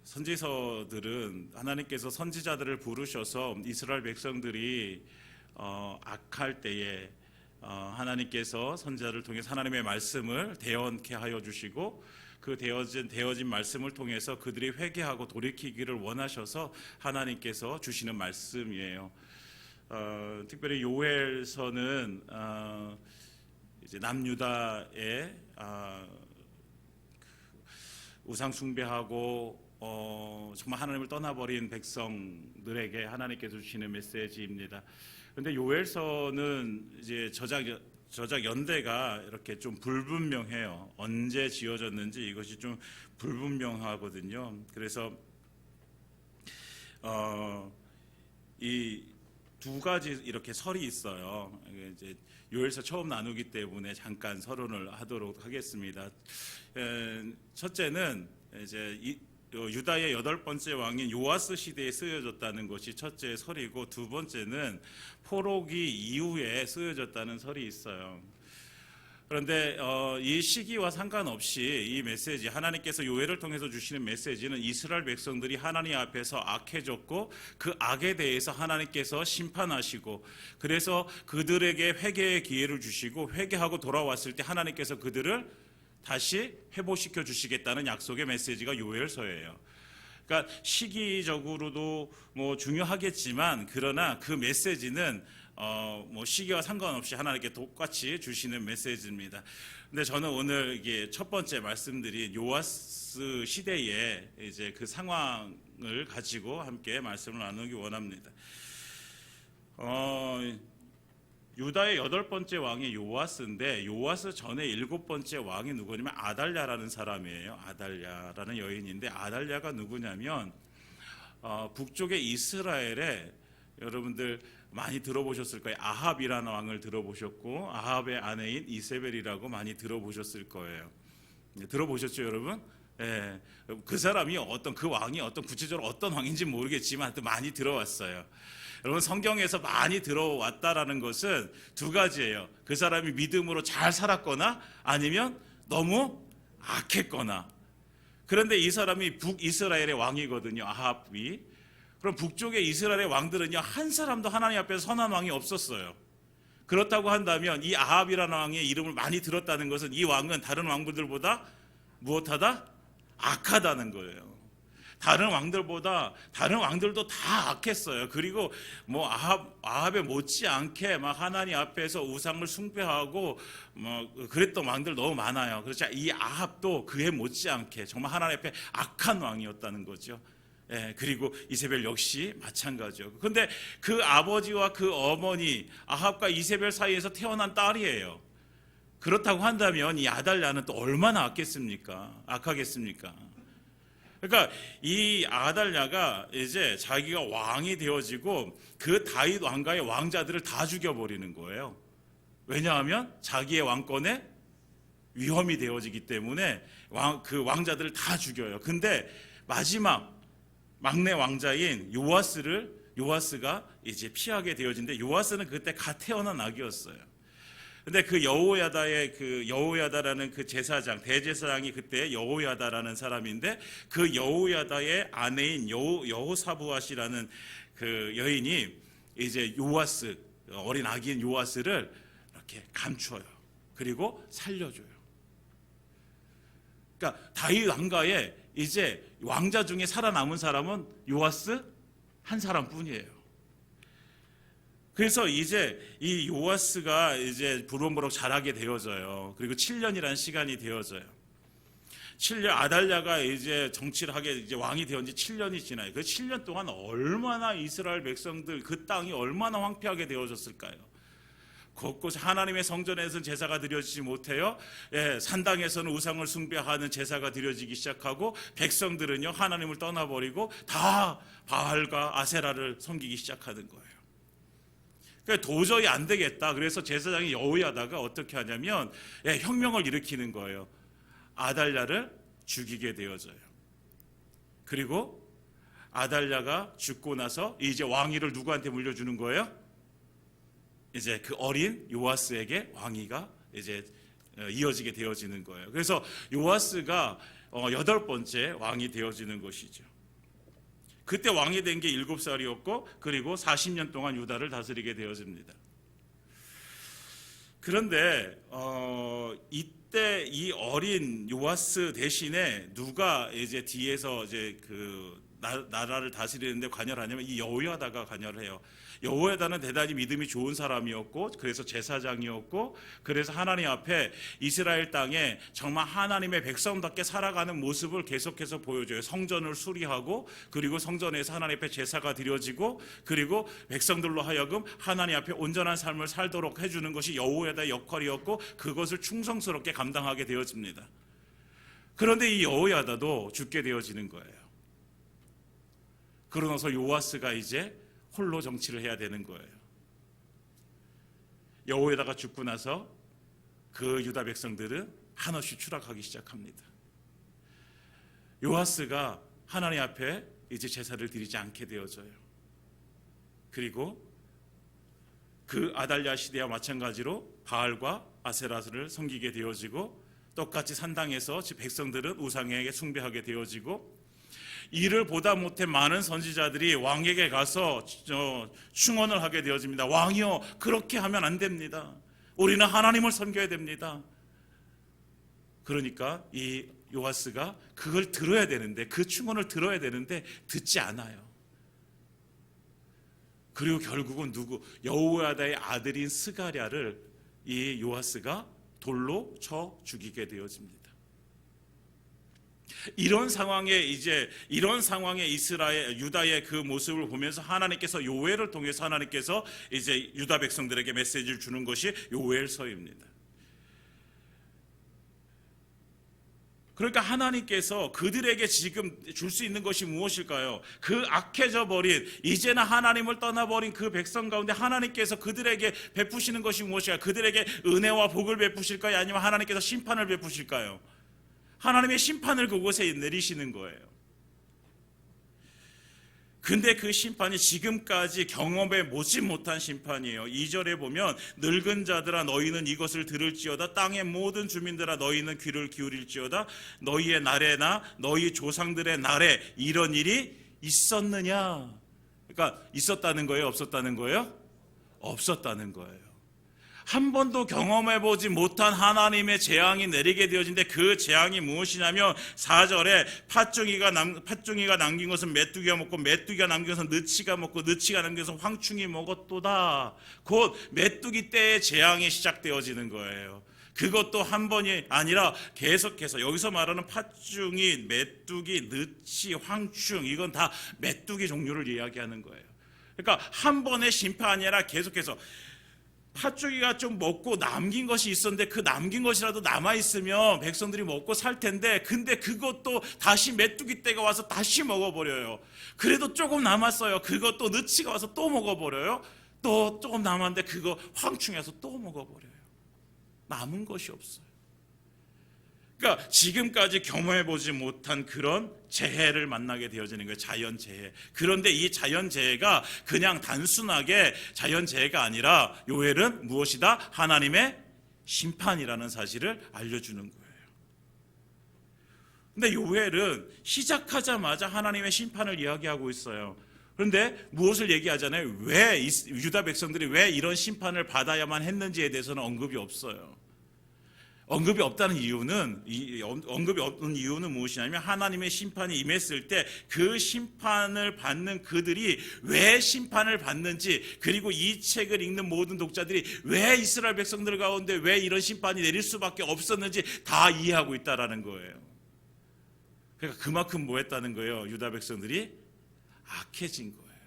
선지서들은 하나님께서 선지자들을 부르셔서 이스라엘 백성들이 악할 때에 하나님께서 선지자를 통해서 하나님의 말씀을 대언케 하여 주시고 그 되어진 말씀을 통해서 그들이 회개하고 돌이키기를 원하셔서 하나님께서 주시는 말씀이에요. 특별히 요엘서는 이제 남유다의 우상 숭배하고 정말 하나님을 떠나버린 백성들에게 하나님께서 주시는 메시지입니다. 그런데 요엘서는 이제 저작 연대가 이렇게 좀 불분명해요. 언제 지어졌는지 이것이 좀 불분명하거든요. 그래서 이 두 가지 이렇게 설이 있어요. 이제 요엘서 처음 나누기 때문에 잠깐 서론을 하도록 하겠습니다. 첫째는 이제 유다의 8번째 왕인 요아스 시대에 쓰여졌다는 것이 첫째 설이고, 두 번째는 포로기 이후에 쓰여졌다는 설이 있어요. 그런데 이 시기와 상관없이 이 메시지, 하나님께서 요엘을 통해서 주시는 메시지는 이스라엘 백성들이 하나님 앞에서 악해졌고 그 악에 대해서 하나님께서 심판하시고, 그래서 그들에게 회개의 기회를 주시고 회개하고 돌아왔을 때 하나님께서 그들을 다시 회복시켜 주시겠다는 약속의 메시지가 요엘서예요. 그러니까 시기적으로도 뭐 중요하겠지만, 그러나 그 메시지는 뭐 시기와 상관없이 하나님께 똑같이 주시는 메시지입니다. 근데 저는 오늘 이게 첫 번째 말씀드린 요아스 시대의 이제 그 상황을 가지고 함께 말씀을 나누기 원합니다. 유다의 8번째 왕이 요아스인데, 요아스 전에 7번째 왕이 누구냐면 아달랴라는 사람이에요. 아달랴라는 여인인데, 아달랴가 누구냐면 북쪽의 이스라엘에 여러분들 많이 들어보셨을 거예요. 아합이라는 왕을 들어보셨고, 아합의 아내인 이세벨이라고 많이 들어보셨을 거예요. 들어보셨죠, 여러분? 예, 그 사람이 그 왕이 구체적으로 어떤 왕인지 모르겠지만 또 많이 들어왔어요. 여러분, 성경에서 많이 들어왔다라는 것은 두 가지예요. 그 사람이 믿음으로 잘 살았거나 아니면 너무 악했거나. 그런데 이 사람이 북이스라엘의 왕이거든요, 아합이. 그럼 북쪽의 이스라엘의 왕들은요, 한 사람도 하나님 앞에서 선한 왕이 없었어요. 그렇다고 한다면 이 아합이라는 왕의 이름을 많이 들었다는 것은 이 왕은 다른 왕들보다 무엇하다? 악하다는 거예요. 다른 왕들도 다 악했어요. 그리고 뭐 아합에 못지않게 막 하나님 앞에서 우상을 숭배하고 뭐 그랬던 왕들 너무 많아요. 그렇죠? 이 아합도 그에 못지않게 정말 하나님 앞에 악한 왕이었다는 거죠. 예, 그리고 이세벨 역시 마찬가지죠. 그런데 그 아버지와 그 어머니 아합과 이세벨 사이에서 태어난 딸이에요. 그렇다고 한다면 이 아달랴는 또 얼마나 악하겠습니까? 그러니까 이 아달랴가 이제 자기가 왕이 되어지고 그 다윗 왕가의 왕자들을 다 죽여버리는 거예요. 왜냐하면 자기의 왕권에 위험이 되어지기 때문에 그 왕자들을 다 죽여요. 근데 마지막 막내 왕자인 요아스가 이제 피하게 되어진데, 요아스는 그때 갓 태어난 아기였어요. 근데 그 여호야다라는 그 제사장, 대제사장이 그때 여호야다라는 사람인데, 그 여호야다의 아내인 여호사부앗이라는 그 여인이 이제 요아스, 어린 아기인 요아스를 이렇게 감춰요. 그리고 살려줘요. 그러니까 다윗 왕가에 이제 왕자 중에 살아남은 사람은 요아스 한 사람뿐이에요. 그래서 이제 이 요아스가 이제 부름부록 자라게 되어져요. 그리고 7년이라는 시간이 되어져요. 7년, 아달랴가 이제 정치를 하게 이제 왕이 되었 지 7년이 지나요. 그 7년 동안 얼마나 이스라엘 백성들, 그 땅이 얼마나 황폐하게 되어졌을까요? 곳곳 하나님의 성전에서는 제사가 드려지지 못해요. 예, 산당에서는 우상을 숭배하는 제사가 드려지기 시작하고, 백성들은요 하나님을 떠나버리고 다 바알과 아세라를 섬기기 시작하는 거예요. 그러니까 도저히 안 되겠다. 그래서 제사장이 여호야다가 어떻게 하냐면 혁명을 일으키는 거예요. 아달랴를 죽이게 되어져요. 그리고 아달랴가 죽고 나서 이제 왕위를 누구한테 물려주는 거예요? 이제 그 어린 요아스에게 왕위가 이제 이어지게 되어지는 거예요. 그래서 요아스가 8번째 왕이 되어지는 것이죠. 그때 왕이 된 게 7살이었고 그리고 40년 동안 유다를 다스리게 되어집니다. 그런데 이때 이 어린 요아스 대신에 누가 이제 뒤에서 이제 그 나라를 다스리는데 관여를 하냐면 이 여호야다가 관여를 해요. 여호야다는 대단히 믿음이 좋은 사람이었고 그래서 제사장이었고 그래서 하나님 앞에 이스라엘 땅에 정말 하나님의 백성답게 살아가는 모습을 계속해서 보여줘요. 성전을 수리하고 그리고 성전에서 하나님 앞에 제사가 드려지고 그리고 백성들로 하여금 하나님 앞에 온전한 삶을 살도록 해주는 것이 여호야다의 역할이었고 그것을 충성스럽게 감당하게 되어집니다. 그런데 이 여호야다도 죽게 되어지는 거예요. 그러면서 요아스가 이제 홀로 정치를 해야 되는 거예요. 여호야다가 죽고 나서 그 유다 백성들은 한없이 추락하기 시작합니다. 요아스가 하나님 앞에 이제 제사를 드리지 않게 되어져요. 그리고 그 아달랴 시대와 마찬가지로 바알과 아세라를 섬기게 되어지고 똑같이 산당에서 백성들은 우상에게 숭배하게 되어지고 이를 보다 못해 많은 선지자들이 왕에게 가서 충언을 하게 되어집니다. 왕이여, 그렇게 하면 안 됩니다. 우리는 하나님을 섬겨야 됩니다. 그러니까 이 요아스가 그걸 들어야 되는데 그 충언을 들어야 되는데 듣지 않아요. 그리고 결국은 여호야다의 아들인 스가랴를 이 요아스가 돌로 쳐 죽이게 되어집니다. 이런 상황에 이스라엘 유다의 그 모습을 보면서 하나님께서 요엘을 통해서 하나님께서 이제 유다 백성들에게 메시지를 주는 것이 요엘서입니다. 그러니까 하나님께서 그들에게 지금 줄 수 있는 것이 무엇일까요? 그 악해져 버린 이제는 하나님을 떠나버린 그 백성 가운데 하나님께서 그들에게 베푸시는 것이 무엇일까요? 그들에게 은혜와 복을 베푸실까요? 아니면 하나님께서 심판을 베푸실까요? 하나님의 심판을 그곳에 내리시는 거예요. 근데 그 심판이 지금까지 경험해 보지 못한 심판이에요. 2절에 보면 늙은 자들아 너희는 이것을 들을지어다 땅의 모든 주민들아 너희는 귀를 기울일지어다 너희의 날에나 너희 조상들의 날에 이런 일이 있었느냐. 그러니까 있었다는 거예요? 없었다는 거예요? 없었다는 거예요. 한 번도 경험해보지 못한 하나님의 재앙이 내리게 되어진데 그 재앙이 무엇이냐면 4절에 팥종이가 남긴 것은 메뚜기가 먹고 메뚜기가 남긴 것은 느치가 먹고 느치가 남긴 것은 황충이 먹었도다. 곧 메뚜기 때의 재앙이 시작되어지는 거예요. 그것도 한 번이 아니라 계속해서 여기서 말하는 팥종이, 메뚜기, 느치, 황충 이건 다 메뚜기 종류를 이야기하는 거예요. 그러니까 한 번의 심판이 아니라 계속해서 팥죽이가 좀 먹고 남긴 것이 있었는데 그 남긴 것이라도 남아있으면 백성들이 먹고 살 텐데 근데 그것도 다시 메뚜기 떼가 와서 다시 먹어버려요. 그래도 조금 남았어요. 그것도 느치가 와서 또 먹어버려요. 또 조금 남았는데 그거 황충이 와서 또 먹어버려요. 남은 것이 없어요. 그러니까 지금까지 경험해보지 못한 그런 재해를 만나게 되어지는 거예요. 자연재해. 그런데 이 자연재해가 그냥 단순하게 자연재해가 아니라 요엘은 무엇이다? 하나님의 심판이라는 사실을 알려주는 거예요. 근데 요엘은 시작하자마자 하나님의 심판을 이야기하고 있어요. 그런데 무엇을 얘기하잖아요? 왜 유다 백성들이 왜 이런 심판을 받아야만 했는지에 대해서는 언급이 없어요. 언급이 없는 이유는 무엇이냐면 하나님의 심판이 임했을 때 그 심판을 받는 그들이 왜 심판을 받는지 그리고 이 책을 읽는 모든 독자들이 왜 이스라엘 백성들 가운데 왜 이런 심판이 내릴 수밖에 없었는지 다 이해하고 있다라는 거예요. 그러니까 그만큼 뭐 했다는 거예요? 유다 백성들이 악해진 거예요.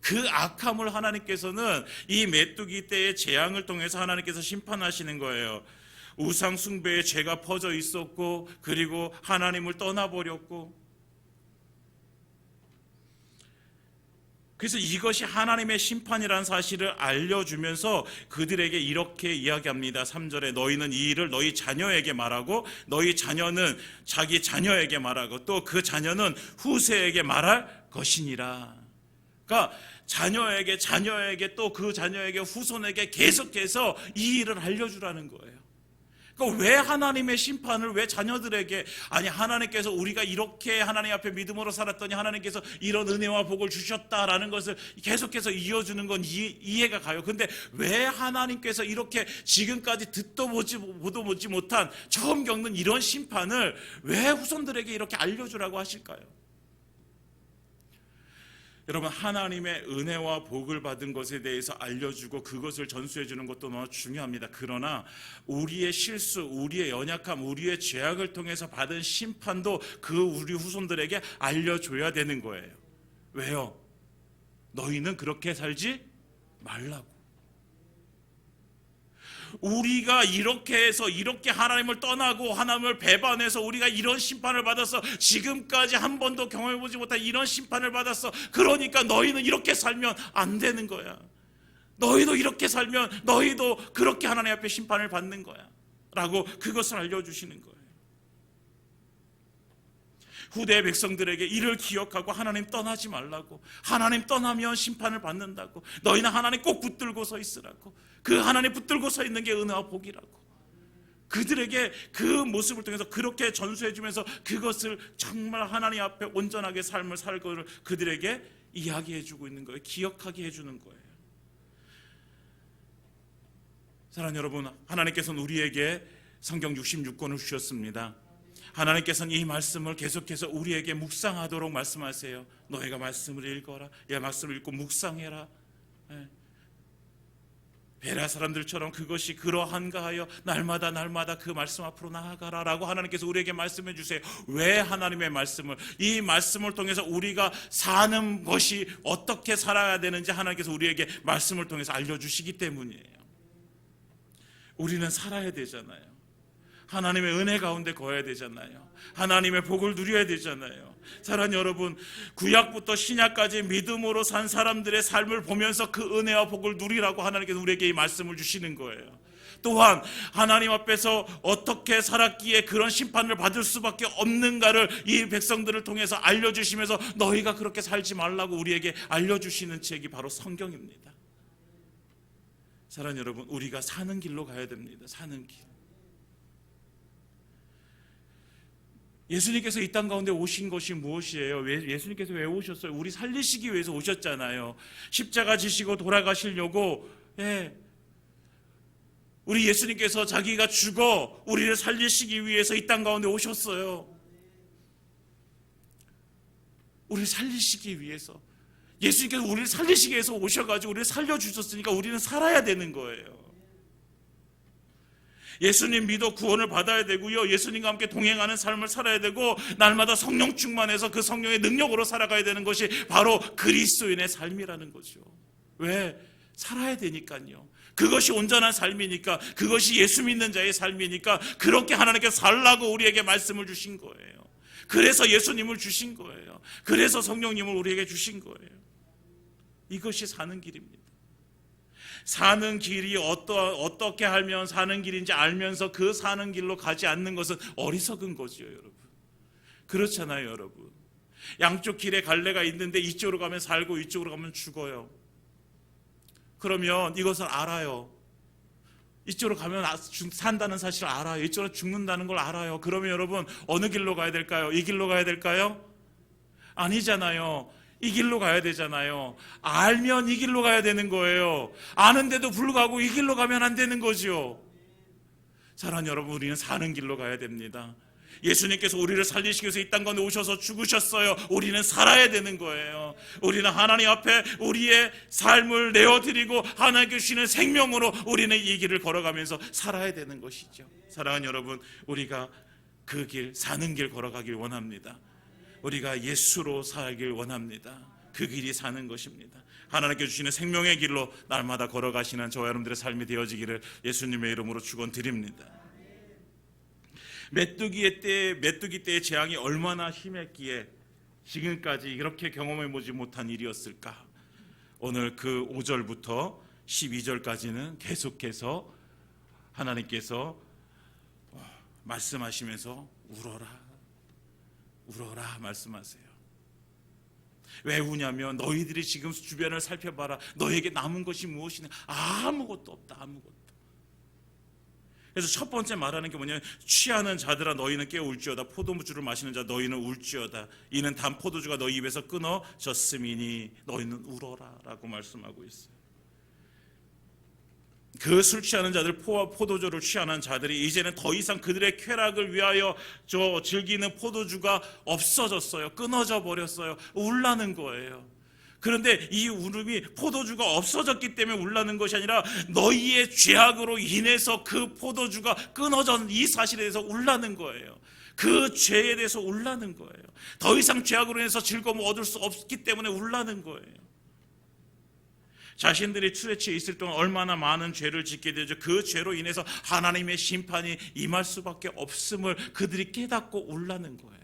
그 악함을 하나님께서는 이 메뚜기 때의 재앙을 통해서 하나님께서 심판하시는 거예요. 우상 숭배의 죄가 퍼져 있었고 그리고 하나님을 떠나버렸고 그래서 이것이 하나님의 심판이라는 사실을 알려주면서 그들에게 이렇게 이야기합니다. 3절에 너희는 이 일을 너희 자녀에게 말하고 너희 자녀는 자기 자녀에게 말하고 또 그 자녀는 후세에게 말할 것이니라. 그러니까 자녀에게 또 그 자녀에게 후손에게 계속해서 이 일을 알려주라는 거예요. 그러니까 왜 하나님의 심판을 왜 자녀들에게, 아니 하나님께서 우리가 이렇게 하나님 앞에 믿음으로 살았더니 하나님께서 이런 은혜와 복을 주셨다라는 것을 계속해서 이어주는 건 이해가 가요. 근데 왜 하나님께서 이렇게 지금까지 듣도 보지 못한 처음 겪는 이런 심판을 왜 후손들에게 이렇게 알려주라고 하실까요? 여러분, 하나님의 은혜와 복을 받은 것에 대해서 알려주고 그것을 전수해 주는 것도 너무 중요합니다. 그러나 우리의 실수, 우리의 연약함, 우리의 죄악을 통해서 받은 심판도 그 우리 후손들에게 알려줘야 되는 거예요. 왜요? 너희는 그렇게 살지 말라고. 우리가 이렇게 해서 이렇게 하나님을 떠나고 하나님을 배반해서 우리가 이런 심판을 받아서 지금까지 한 번도 경험해보지 못한 이런 심판을 받았어. 그러니까 너희는 이렇게 살면 안 되는 거야. 너희도 이렇게 살면 너희도 그렇게 하나님 앞에 심판을 받는 거야 라고 그것을 알려주시는 거예요. 후대 백성들에게 이를 기억하고 하나님 떠나지 말라고, 하나님 떠나면 심판을 받는다고, 너희는 하나님 꼭 붙들고 서 있으라고, 그 하나님 붙들고 서 있는 게 은혜와 복이라고 그들에게 그 모습을 통해서 그렇게 전수해 주면서 그것을 정말 하나님 앞에 온전하게 삶을 살 것을 그들에게 이야기해 주고 있는 거예요. 기억하게 해주는 거예요. 사랑하는 여러분, 하나님께서는 우리에게 성경 66권을 주셨습니다. 하나님께서는 이 말씀을 계속해서 우리에게 묵상하도록 말씀하세요. 너희가 말씀을 읽어라. 이 말씀을 읽고 묵상해라. 베라 사람들처럼 그것이 그러한가 하여 날마다 그 말씀 앞으로 나아가라 라고 하나님께서 우리에게 말씀해 주세요. 왜 하나님의 말씀을, 이 말씀을 통해서 우리가 사는 것이 어떻게 살아야 되는지 하나님께서 우리에게 말씀을 통해서 알려주시기 때문이에요. 우리는 살아야 되잖아요. 하나님의 은혜 가운데 거해야 되잖아요. 하나님의 복을 누려야 되잖아요. 사랑하는 여러분, 구약부터 신약까지 믿음으로 산 사람들의 삶을 보면서 그 은혜와 복을 누리라고 하나님께서 우리에게 이 말씀을 주시는 거예요. 또한 하나님 앞에서 어떻게 살았기에 그런 심판을 받을 수밖에 없는가를 이 백성들을 통해서 알려주시면서 너희가 그렇게 살지 말라고 우리에게 알려주시는 책이 바로 성경입니다. 사랑하는 여러분, 우리가 사는 길로 가야 됩니다. 사는 길. 예수님께서 이 땅 가운데 오신 것이 무엇이에요? 예수님께서 왜 오셨어요? 우리 살리시기 위해서 오셨잖아요. 십자가 지시고 돌아가시려고. 우리 예수님께서 자기가 죽어 우리를 살리시기 위해서 이 땅 가운데 오셨어요. 우리를 살리시기 위해서. 예수님께서 우리를 살리시기 위해서 오셔가지고 우리를 살려주셨으니까 우리는 살아야 되는 거예요. 예수님 믿어 구원을 받아야 되고요, 예수님과 함께 동행하는 삶을 살아야 되고, 날마다 성령 충만해서 그 성령의 능력으로 살아가야 되는 것이 바로 그리스도인의 삶이라는 거죠. 왜? 살아야 되니까요. 그것이 온전한 삶이니까, 그것이 예수 믿는 자의 삶이니까 그렇게 하나님께서 살라고 우리에게 말씀을 주신 거예요. 그래서 예수님을 주신 거예요. 그래서 성령님을 우리에게 주신 거예요. 이것이 사는 길입니다. 사는 길이 어떻게 하면 사는 길인지 알면서 그 사는 길로 가지 않는 것은 어리석은 거지요, 여러분. 그렇잖아요, 여러분. 양쪽 길에 갈래가 있는데 이쪽으로 가면 살고 이쪽으로 가면 죽어요. 그러면 이것을 알아요. 이쪽으로 가면 산다는 사실을 알아요. 이쪽으로 죽는다는 걸 알아요. 그러면 여러분, 어느 길로 가야 될까요? 이 길로 가야 될까요? 아니잖아요. 이 길로 가야 되잖아요. 알면 이 길로 가야 되는 거예요. 아는데도 불구하고 이 길로 가면 안 되는 거죠. 사랑하는 여러분, 우리는 사는 길로 가야 됩니다. 예수님께서 우리를 살리시기 위해서 이 땅 가운데 오셔서 죽으셨어요. 우리는 살아야 되는 거예요. 우리는 하나님 앞에 우리의 삶을 내어드리고 하나님께 주시는 생명으로 우리는 이 길을 걸어가면서 살아야 되는 것이죠. 사랑하는 여러분, 우리가 그 길, 사는 길 걸어가길 원합니다. 우리가 예수로 살길 원합니다. 그 길이 사는 것입니다. 하나님께 주시는 생명의 길로 날마다 걸어가시는 저와 여러분들의 삶이 되어지기를 예수님의 이름으로 축원드립니다. 메뚜기 때의 재앙이 얼마나 심했기에 지금까지 이렇게 경험해보지 못한 일이었을까? 오늘 그 5절부터 12절까지는 계속해서 하나님께서 말씀하시면서 울어라 말씀하세요. 왜 우냐면 너희들이 지금 주변을 살펴봐라. 너에게 남은 것이 무엇이냐? 아무것도 없다. 아무것도. 그래서 첫 번째 말하는 게 뭐냐면 취하는 자들아 너희는 깨어 울지어다. 포도주를 마시는 자 너희는 울지어다. 이는 단 포도주가 너희 입에서 끊어졌음이니 너희는 울어라 라고 말씀하고 있어요. 그 술 취하는 자들, 포도주를 취하는 자들이 이제는 더 이상 그들의 쾌락을 위하여 즐기는 포도주가 없어졌어요. 끊어져 버렸어요. 울라는 거예요. 그런데 이 울음이 포도주가 없어졌기 때문에 울라는 것이 아니라 너희의 죄악으로 인해서 그 포도주가 끊어진 이 사실에 대해서 울라는 거예요. 그 죄에 대해서 울라는 거예요. 더 이상 죄악으로 인해서 즐거움을 얻을 수 없기 때문에 울라는 거예요. 자신들이 술에 취해 있을 동안 얼마나 많은 죄를 짓게 되죠. 그 죄로 인해서 하나님의 심판이 임할 수밖에 없음을 그들이 깨닫고 울라는 거예요.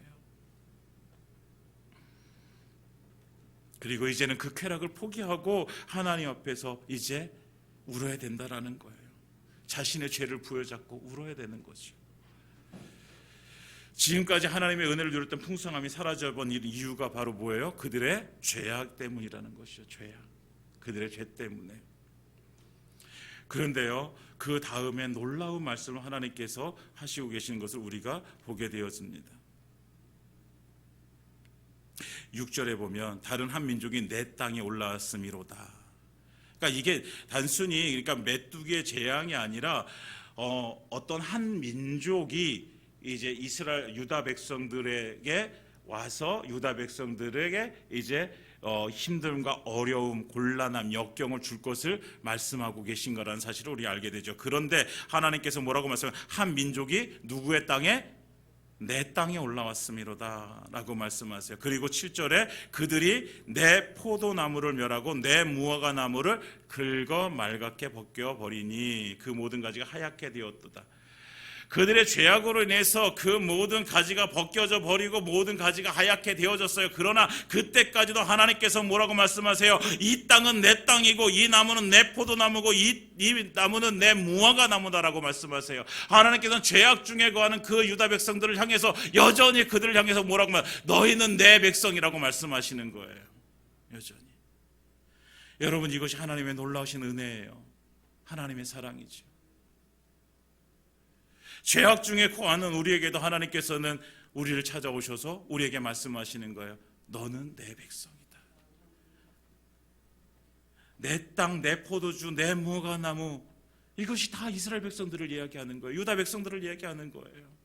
그리고 이제는 그 쾌락을 포기하고 하나님 앞에서 이제 울어야 된다라는 거예요. 자신의 죄를 부여잡고 울어야 되는 거죠. 지금까지 하나님의 은혜를 누렸던 풍성함이 사라져본 이유가 바로 뭐예요? 그들의 죄악 때문이라는 것이죠. 죄악. 그들의 죄 때문에. 그런데요, 그 다음에 놀라운 말씀을 하나님께서 하시고 계시는 것을 우리가 보게 되었습니다. 6절에 보면 다른 한 민족이 내 땅에 올라왔음이로다. 그러니까 이게 단순히 메뚜기의 재앙이 아니라 어떤 한 민족이 이제 이스라엘 유다 백성들에게 와서 유다 백성들에게 이제 힘듦과 어려움, 곤란함, 역경을 줄 것을 말씀하고 계신 거라는 사실을 우리 알게 되죠. 그런데 하나님께서 뭐라고 말씀하세요? 한 민족이 누구의 땅에? 내 땅에 올라왔음이로다 라고 말씀하세요. 그리고 7절에 그들이 내 포도나무를 멸하고 내 무화과나무를 긁어 맑게 벗겨버리니 그 모든 가지가 하얗게 되었도다. 그들의 죄악으로 인해서 그 모든 가지가 벗겨져 버리고 모든 가지가 하얗게 되어졌어요. 그러나 그때까지도 하나님께서 뭐라고 말씀하세요? 이 땅은 내 땅이고 이 나무는 내 포도나무고 이 나무는 내 무화과 나무다라고 말씀하세요. 하나님께서는 죄악 중에 거하는 그 유다 백성들을 향해서 여전히 그들을 향해서 뭐라고 말해요? 너희는 내 백성이라고 말씀하시는 거예요. 여전히. 여러분, 이것이 하나님의 놀라우신 은혜예요. 하나님의 사랑이죠. 죄악 중에 거하는 우리에게도 하나님께서는 우리를 찾아오셔서 우리에게 말씀하시는 거예요. 너는 내 백성이다. 내 땅, 내 포도주, 내 무화과나무, 이것이 다 이스라엘 백성들을 이야기하는 거예요. 유다 백성들을 이야기하는 거예요.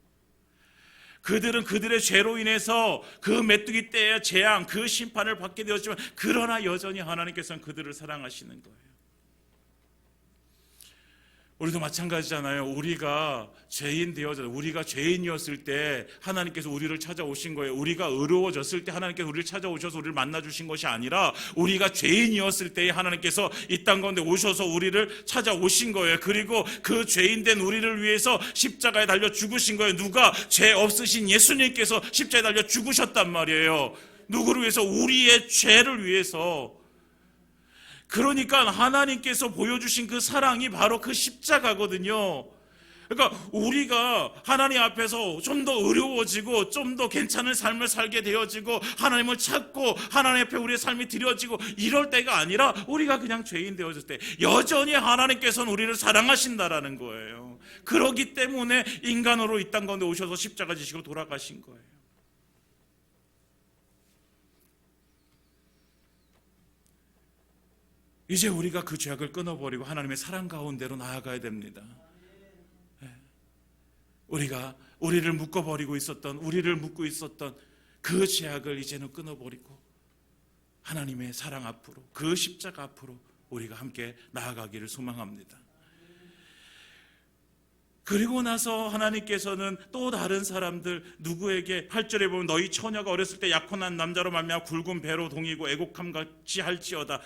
그들은 그들의 죄로 인해서 그 메뚜기 때의 재앙, 그 심판을 받게 되었지만 그러나 여전히 하나님께서는 그들을 사랑하시는 거예요. 우리도 마찬가지잖아요. 우리가 죄인이었을 때 하나님께서 우리를 찾아오신 거예요. 우리가 의로워졌을 때 하나님께서 우리를 찾아오셔서 우리를 만나주신 것이 아니라 우리가 죄인이었을 때 하나님께서 이 땅 가운데 오셔서 우리를 찾아오신 거예요. 그리고 그 죄인된 우리를 위해서 십자가에 달려 죽으신 거예요. 누가? 죄 없으신 예수님께서 십자가에 달려 죽으셨단 말이에요. 누구를 위해서? 우리의 죄를 위해서. 그러니까 하나님께서 보여주신 그 사랑이 바로 그 십자가거든요. 그러니까 우리가 하나님 앞에서 좀 더 의로워지고 좀 더 괜찮은 삶을 살게 되어지고 하나님을 찾고 하나님 앞에 우리의 삶이 드려지고 이럴 때가 아니라 우리가 그냥 죄인 되어질 때 여전히 하나님께서는 우리를 사랑하신다라는 거예요. 그러기 때문에 인간으로 이 땅 가운데 오셔서 십자가 지시고 돌아가신 거예요. 이제 우리가 그 죄악을 끊어버리고 하나님의 사랑 가운데로 나아가야 됩니다. 우리를 묶고 있었던 그 죄악을 이제는 끊어버리고 하나님의 사랑 앞으로, 그 십자가 앞으로 우리가 함께 나아가기를 소망합니다. 그리고 나서 하나님께서는 또 다른 사람들 누구에게 8절에 보면 너희 처녀가 어렸을 때 약혼한 남자로 말미암아 굵은 배로 동이고 애곡함 같이 할지어다.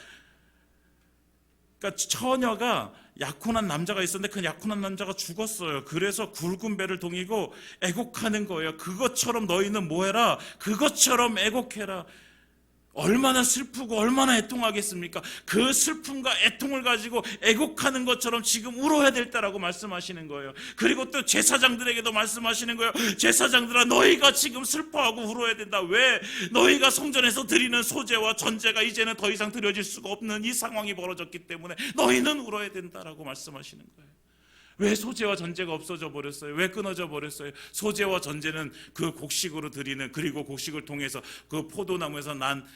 그러니까 처녀가 약혼한 남자가 있었는데 그 약혼한 남자가 죽었어요. 그래서 굵은 배를 동이고 애곡하는 거예요. 그것처럼 너희는 뭐해라? 그것처럼 애곡해라. 얼마나 슬프고 얼마나 애통하겠습니까? 그 슬픔과 애통을 가지고 애곡하는 것처럼 지금 울어야 될 때라고 말씀하시는 거예요. 그리고 또 제사장들에게도 말씀하시는 거예요. 제사장들아, 너희가 지금 슬퍼하고 울어야 된다. 왜? 너희가 성전에서 드리는 소제와 전제가 이제는 더 이상 드려질 수가 없는 이 상황이 벌어졌기 때문에 너희는 울어야 된다라고 말씀하시는 거예요. 왜 소재와 전제가 없어져 버렸어요? 왜 끊어져 버렸어요? 소재와 전제는 그 곡식으로 드리는, 그리고 곡식을 통해서 그 포도나무에서 난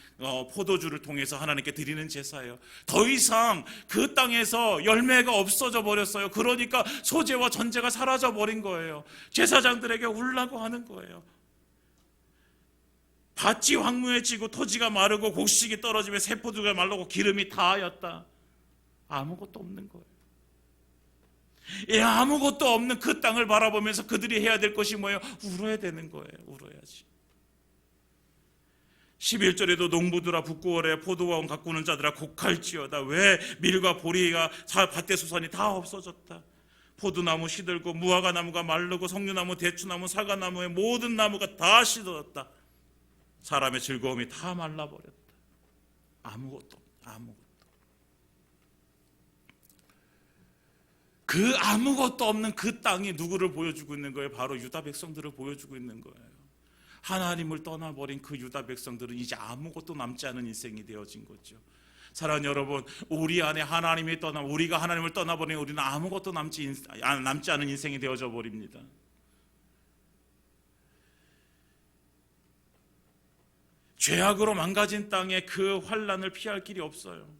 포도주를 통해서 하나님께 드리는 제사예요. 더 이상 그 땅에서 열매가 없어져 버렸어요. 그러니까 소재와 전제가 사라져 버린 거예요. 제사장들에게 울라고 하는 거예요. 밭이 황무해지고 토지가 마르고 곡식이 떨어지며 새 포도가 말르고 기름이 다하였다. 아무것도 없는 거예요. 아무것도 없는 그 땅을 바라보면서 그들이 해야 될 것이 뭐예요? 울어야 되는 거예요. 울어야지. 11절에도 농부들아 북구월에 포도원 가꾸는 자들아 곡할지어다. 왜 밀과 보리가 밭의 소산이 다 없어졌다. 포도나무 시들고 무화과 나무가 마르고 석류나무, 대추나무, 사과나무의 모든 나무가 다 시들었다. 사람의 즐거움이 다 말라버렸다. 아무것도. 그 아무것도 없는 그 땅이 누구를 보여주고 있는 거예요? 바로 유다 백성들을 보여주고 있는 거예요. 하나님을 떠나버린 그 유다 백성들은 이제 아무것도 남지 않은 인생이 되어진 거죠. 사랑하는 여러분, 우리 안에 하나님이 우리가 하나님을 떠나버린 우리는 아무것도 남지 않은 인생이 되어져 버립니다. 죄악으로 망가진 땅에 그 환난을 피할 길이 없어요.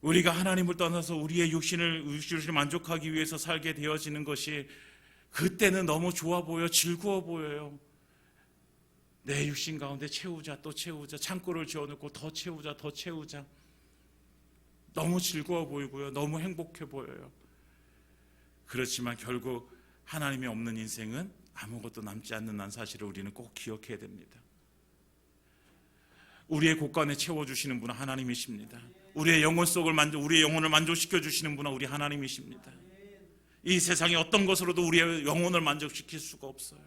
우리가 하나님을 떠나서 우리의 육신을 만족하기 위해서 살게 되어지는 것이 그때는 너무 좋아 보여, 즐거워 보여요. 내 육신 가운데 채우자, 또 채우자, 창고를 지어놓고 더 채우자, 더 채우자. 너무 즐거워 보이고요, 너무 행복해 보여요. 그렇지만 결국 하나님이 없는 인생은 아무것도 남지 않는다는 사실을 우리는 꼭 기억해야 됩니다. 우리의 곳간에 채워주시는 분은 하나님이십니다. 우리의 영혼 속을 우리의 영혼을 만족시켜 주시는 분은 우리 하나님이십니다. 이 세상의 어떤 것으로도 우리의 영혼을 만족시킬 수가 없어요.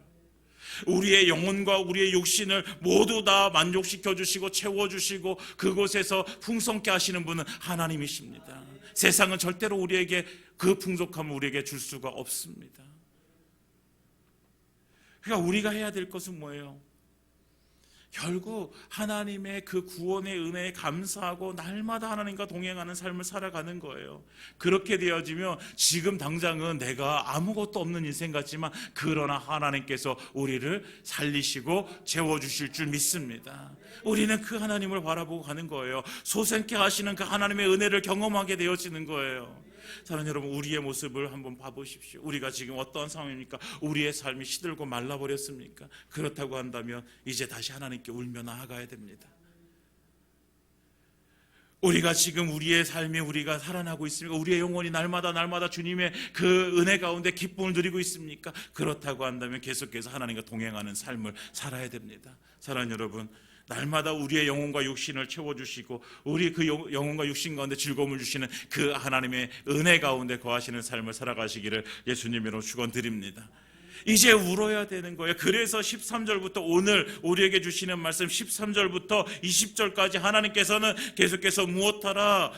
우리의 영혼과 우리의 육신을 모두 다 만족시켜 주시고 채워 주시고 그곳에서 풍성케 하시는 분은 하나님이십니다. 세상은 절대로 우리에게 그 풍족함을 우리에게 줄 수가 없습니다. 그러니까 우리가 해야 될 것은 뭐예요? 결국 하나님의 그 구원의 은혜에 감사하고 날마다 하나님과 동행하는 삶을 살아가는 거예요. 그렇게 되어지면 지금 당장은 내가 아무것도 없는 인생 같지만 그러나 하나님께서 우리를 살리시고 채워주실 줄 믿습니다. 우리는 그 하나님을 바라보고 가는 거예요. 소생케 하시는 그 하나님의 은혜를 경험하게 되어지는 거예요. 사랑하는 여러분, 우리의 모습을 한번 봐보십시오. 우리가 지금 어떠한 상황입니까? 우리의 삶이 시들고 말라버렸습니까? 그렇다고 한다면 이제 다시 하나님께 울며 나아가야 됩니다. 우리가 지금 우리의 삶이 우리가 살아나고 있습니까? 우리의 영혼이 날마다 주님의 그 은혜 가운데 기쁨을 누리고 있습니까? 그렇다고 한다면 계속해서 하나님과 동행하는 삶을 살아야 됩니다. 사랑하는 여러분, 날마다 우리의 영혼과 육신을 채워주시고 우리 그 영혼과 육신 가운데 즐거움을 주시는 그 하나님의 은혜 가운데 거하시는 삶을 살아가시기를 예수님으로 축원드립니다. 이제 울어야 되는 거예요. 그래서 13절부터 오늘 우리에게 주시는 말씀 13절부터 20절까지 하나님께서는 계속해서 무엇하라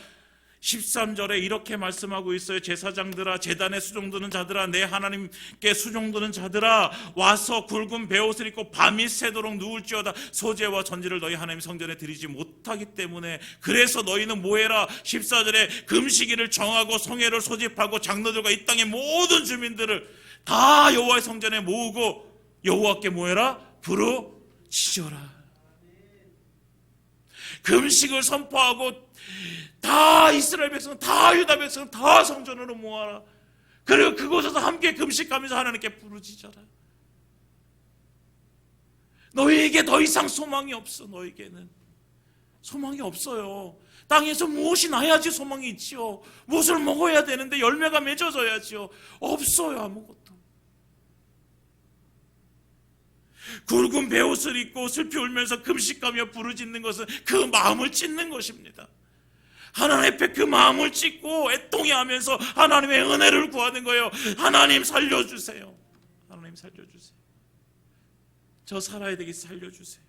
13절에 이렇게 말씀하고 있어요. 제사장들아, 제단에 수종드는 자들아, 내 하나님께 수종드는 자들아, 와서 굵은 베옷을 입고 밤이 새도록 누울지어다. 소재와 전제를 너희 하나님 성전에 드리지 못하기 때문에. 그래서 너희는 뭐해라? 14절에 금식일을 정하고 성회를 소집하고 장로들과 이 땅의 모든 주민들을 다 여호와의 성전에 모으고 여호와께 뭐해라? 부르짖어라. 금식을 선포하고 다 이스라엘 백성, 다 유다 백성, 다 성전으로 모아라. 그리고 그곳에서 함께 금식하면서 하나님께 부르짖어라. 너희에게 더 이상 소망이 없어. 너희에게는 소망이 없어요. 땅에서 무엇이 나야지 소망이 있지요. 무엇을 먹어야 되는데 열매가 맺어져야지요. 없어요. 아무것도. 굵은 베옷을 입고 슬피 울면서 금식하며 부르짖는 것은 그 마음을 찢는 것입니다. 하나님 앞에 그 마음을 찢고 애통해하면서 하나님의 은혜를 구하는 거예요. 하나님 살려주세요. 하나님 살려주세요. 저 살아야 되게 살려주세요.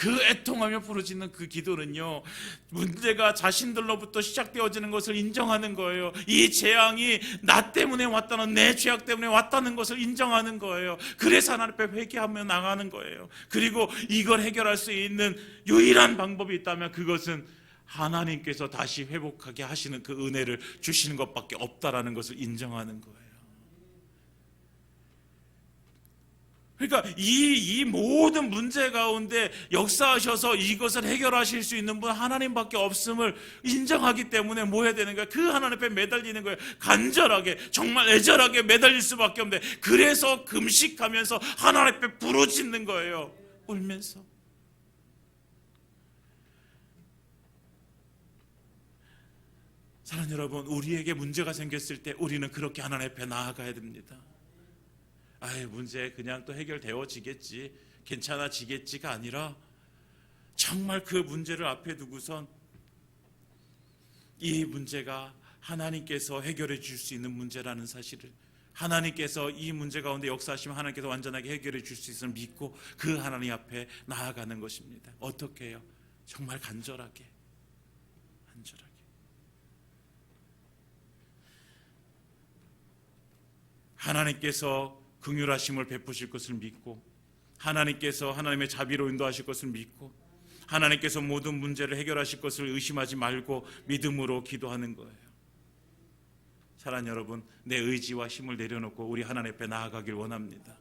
그 애통하며 부르짖는 그 기도는요, 문제가 자신들로부터 시작되어지는 것을 인정하는 거예요. 이 재앙이 나 때문에 왔다는, 내 죄악 때문에 왔다는 것을 인정하는 거예요. 그래서 하나님 앞에 회개하며 나가는 거예요. 그리고 이걸 해결할 수 있는 유일한 방법이 있다면 그것은 하나님께서 다시 회복하게 하시는 그 은혜를 주시는 것밖에 없다라는 것을 인정하는 거예요. 그러니까 이 모든 문제 가운데 역사하셔서 이것을 해결하실 수 있는 분 하나님밖에 없음을 인정하기 때문에 뭐 해야 되는 거예요? 그 하나님 앞에 매달리는 거예요. 간절하게, 정말 애절하게 매달릴 수밖에 없는데, 그래서 금식하면서 하나님 앞에 부르짖는 거예요. 울면서. 사랑하는 여러분, 우리에게 문제가 생겼을 때 우리는 그렇게 하나님 앞에 나아가야 됩니다. 아이, 문제 그냥 또 해결되어지겠지, 괜찮아지겠지가 아니라 정말 그 문제를 앞에 두고선 이 문제가 하나님께서 해결해 줄 수 있는 문제라는 사실을, 하나님께서 이 문제 가운데 역사하시면 하나님께서 완전하게 해결해 줄 수 있음을 믿고 그 하나님 앞에 나아가는 것입니다. 어떻게 해요? 정말 간절하게. 하나님께서 긍휼하심을 베푸실 것을 믿고, 하나님께서 하나님의 자비로 인도하실 것을 믿고, 하나님께서 모든 문제를 해결하실 것을 의심하지 말고 믿음으로 기도하는 거예요. 사랑하는 여러분, 내 의지와 힘을 내려놓고 우리 하나님 앞에 나아가길 원합니다.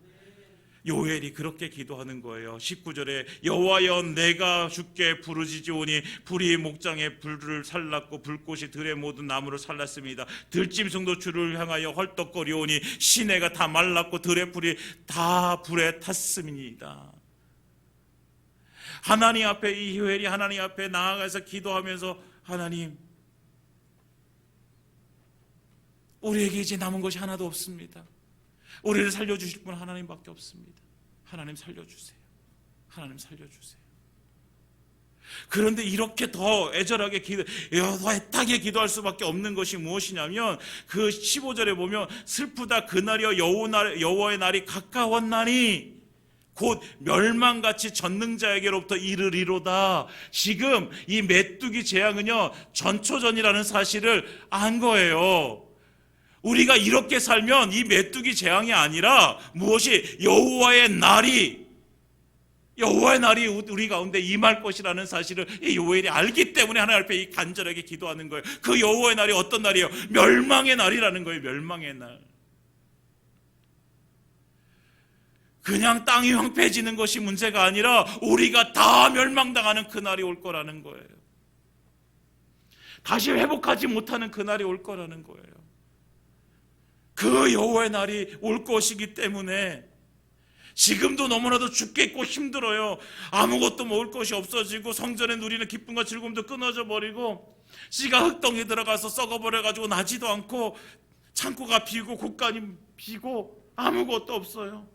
요엘이 그렇게 기도하는 거예요. 19절에 여호와여, 내가 주께 부르짖으오니 불이 목장의 불을 살랐고 불꽃이 들의 모든 나무를 살랐습니다. 들짐승도 주를 향하여 헐떡거리오니 시내가 다 말랐고 들의 풀이 다 불에 탔습니다. 하나님 앞에, 이 요엘이 하나님 앞에 나아가서 기도하면서, 하나님, 우리에게 이제 남은 것이 하나도 없습니다. 우리를 살려주실 분 하나님밖에 없습니다. 하나님 살려주세요. 하나님 살려주세요. 그런데 이렇게 더 애절하게 더 애타게 기도할 수밖에 없는 것이 무엇이냐면, 그 15절에 보면 슬프다 그날이여 여호와의 날이 가까웠나니 곧 멸망같이 전능자에게로부터 이르리로다. 지금 이 메뚜기 재앙은요, 전초전이라는 사실을 안 거예요. 우리가 이렇게 살면 이 메뚜기 재앙이 아니라 무엇이, 여호와의 날이 우리 가운데 임할 것이라는 사실을 이 요엘이 알기 때문에 하나님 앞에 간절하게 기도하는 거예요. 그 여호와의 날이 어떤 날이에요? 멸망의 날이라는 거예요. 멸망의 날. 그냥 땅이 황폐해지는 것이 문제가 아니라 우리가 다 멸망당하는 그 날이 올 거라는 거예요. 다시 회복하지 못하는 그 날이 올 거라는 거예요. 그 여호와의 날이 올 것이기 때문에 지금도 너무나도 죽겠고 힘들어요. 아무것도 먹을 것이 없어지고 성전에 누리는 기쁨과 즐거움도 끊어져 버리고, 씨가 흙덩이에 들어가서 썩어버려가지고 나지도 않고, 창고가 비고 곳간이 비고 아무것도 없어요.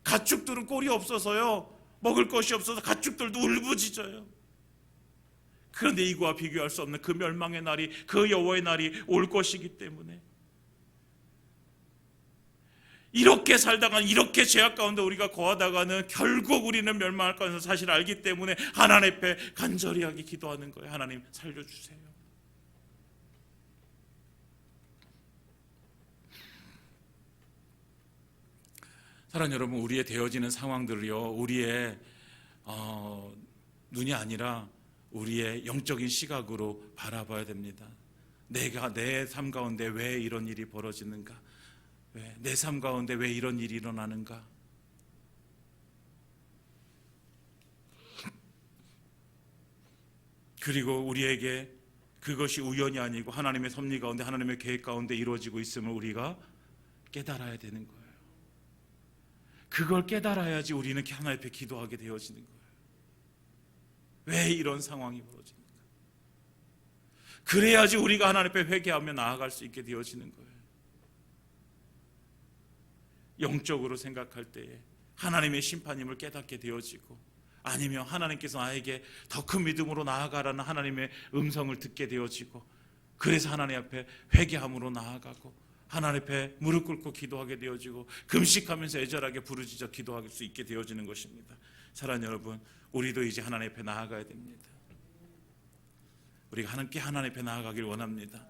가축들은 꼴이 없어서요, 먹을 것이 없어서 가축들도 울부짖어요. 그런데 이거와 비교할 수 없는 그 멸망의 날이, 그 여호와의 날이 올 것이기 때문에, 이렇게 살다가, 이렇게 죄악 가운데 우리가 거하다가는 결국 우리는 멸망할 거라는 사실을 알기 때문에 하나님 앞에 간절히 하게 기도하는 거예요. 하나님 살려주세요. 사랑하는 여러분, 우리의 되어지는 상황들을요, 우리의 눈이 아니라 우리의 영적인 시각으로 바라봐야 됩니다. 내가 내 삶 가운데 왜 이런 일이 벌어지는가? 내 삶 가운데 왜 이런 일이 일어나는가? 그리고 우리에게 그것이 우연이 아니고 하나님의 섭리 가운데, 하나님의 계획 가운데 이루어지고 있음을 우리가 깨달아야 되는 거예요. 그걸 깨달아야지 우리는 하나님 앞에 기도하게 되어지는 거예요. 왜 이런 상황이 벌어지는가? 그래야지 우리가 하나님 앞에 회개하며 나아갈 수 있게 되어지는 거예요. 영적으로 생각할 때에 하나님의 심판임을 깨닫게 되어지고, 아니면 하나님께서 나에게 더 큰 믿음으로 나아가라는 하나님의 음성을 듣게 되어지고, 그래서 하나님 앞에 회개함으로 나아가고 하나님 앞에 무릎 꿇고 기도하게 되어지고 금식하면서 애절하게 부르짖어 기도할 수 있게 되어지는 것입니다. 사랑하는 여러분, 우리도 이제 하나님 앞에 나아가야 됩니다. 우리가 함께 하나님 앞에 나아가길 원합니다.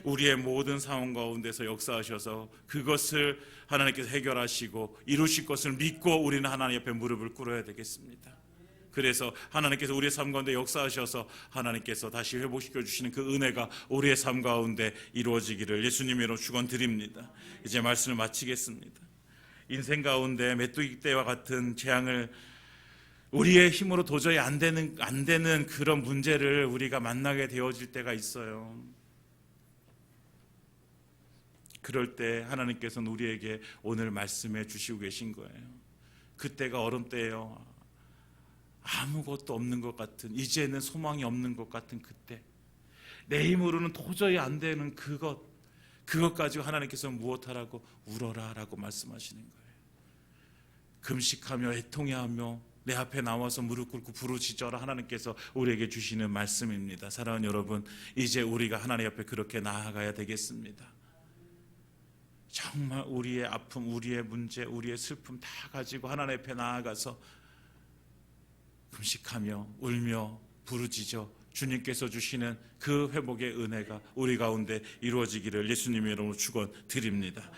우리의 모든 상황 가운데서 역사하셔서 그것을 하나님께서 해결하시고 이루실 것을 믿고 우리는 하나님 앞에 무릎을 꿇어야 되겠습니다. 그래서 하나님께서 우리의 삶 가운데 역사하셔서 하나님께서 다시 회복시켜 주시는 그 은혜가 우리의 삶 가운데 이루어지기를 예수님의 이름으로 축원드립니다. 이제 말씀을 마치겠습니다. 인생 가운데 메뚜기 떼와 같은 재앙을 우리의 힘으로 도저히 안 되는 그런 문제를 우리가 만나게 되어질 때가 있어요. 그럴 때 하나님께서는 우리에게 오늘 말씀해 주시고 계신 거예요. 그때가 얼음 때예요. 아무것도 없는 것 같은, 이제는 소망이 없는 것 같은 그때, 내 힘으로는 도저히 안 되는 그것 가지고 하나님께서 무엇하라고? 울어라 라고 말씀하시는 거예요. 금식하며 애통해하며 내 앞에 나와서 무릎 꿇고 부르짖어라, 하나님께서 우리에게 주시는 말씀입니다. 사랑하는 여러분, 이제 우리가 하나님 앞에 그렇게 나아가야 되겠습니다. 정말 우리의 아픔, 우리의 문제, 우리의 슬픔 다 가지고 하나님 앞에 나아가서 금식하며 울며 부르짖어 주님께서 주시는 그 회복의 은혜가 우리 가운데 이루어지기를 예수님의 이름으로 축원드립니다.